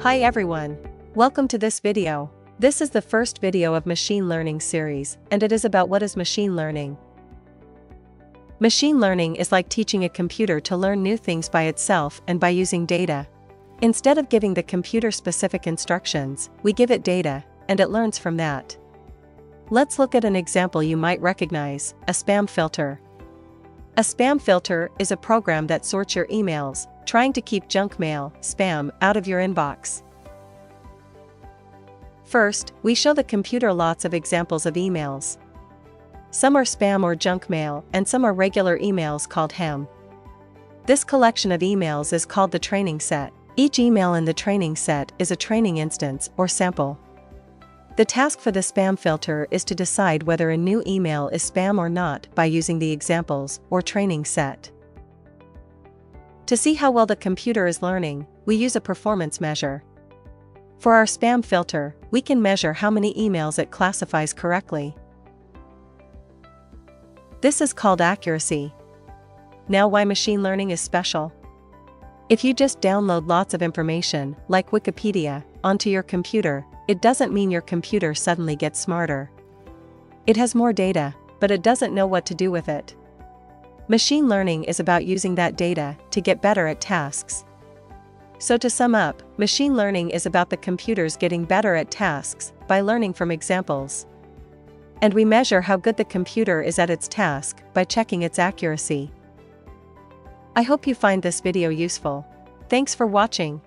Hi everyone! Welcome to this video. This is the first video of machine learning series, and it is about what is machine learning. Machine learning is like teaching a computer to learn new things by itself and by using data. Instead of giving the computer specific instructions, we give it data, and it learns from that. Let's look at an example you might recognize: a spam filter. A spam filter is a program that sorts your emails, trying to keep junk mail, spam, out of your inbox. First, we show the computer lots of examples of emails. Some are spam or junk mail, and some are regular emails called ham. This collection of emails is called the training set. Each email in the training set is a training instance or sample. The task for the spam filter is to decide whether a new email is spam or not by using the examples or training set. To see how well the computer is learning, we use a performance measure. For our spam filter, we can measure how many emails it classifies correctly. This is called accuracy. Now, why machine learning is special? If you just download lots of information, like Wikipedia, onto your computer, it doesn't mean your computer suddenly gets smarter. It has more data, but it doesn't know what to do with it. Machine learning is about using that data to get better at tasks. So to sum up, machine learning is about the computers getting better at tasks by learning from examples. And we measure how good the computer is at its task by checking its accuracy. I hope you find this video useful. Thanks for watching.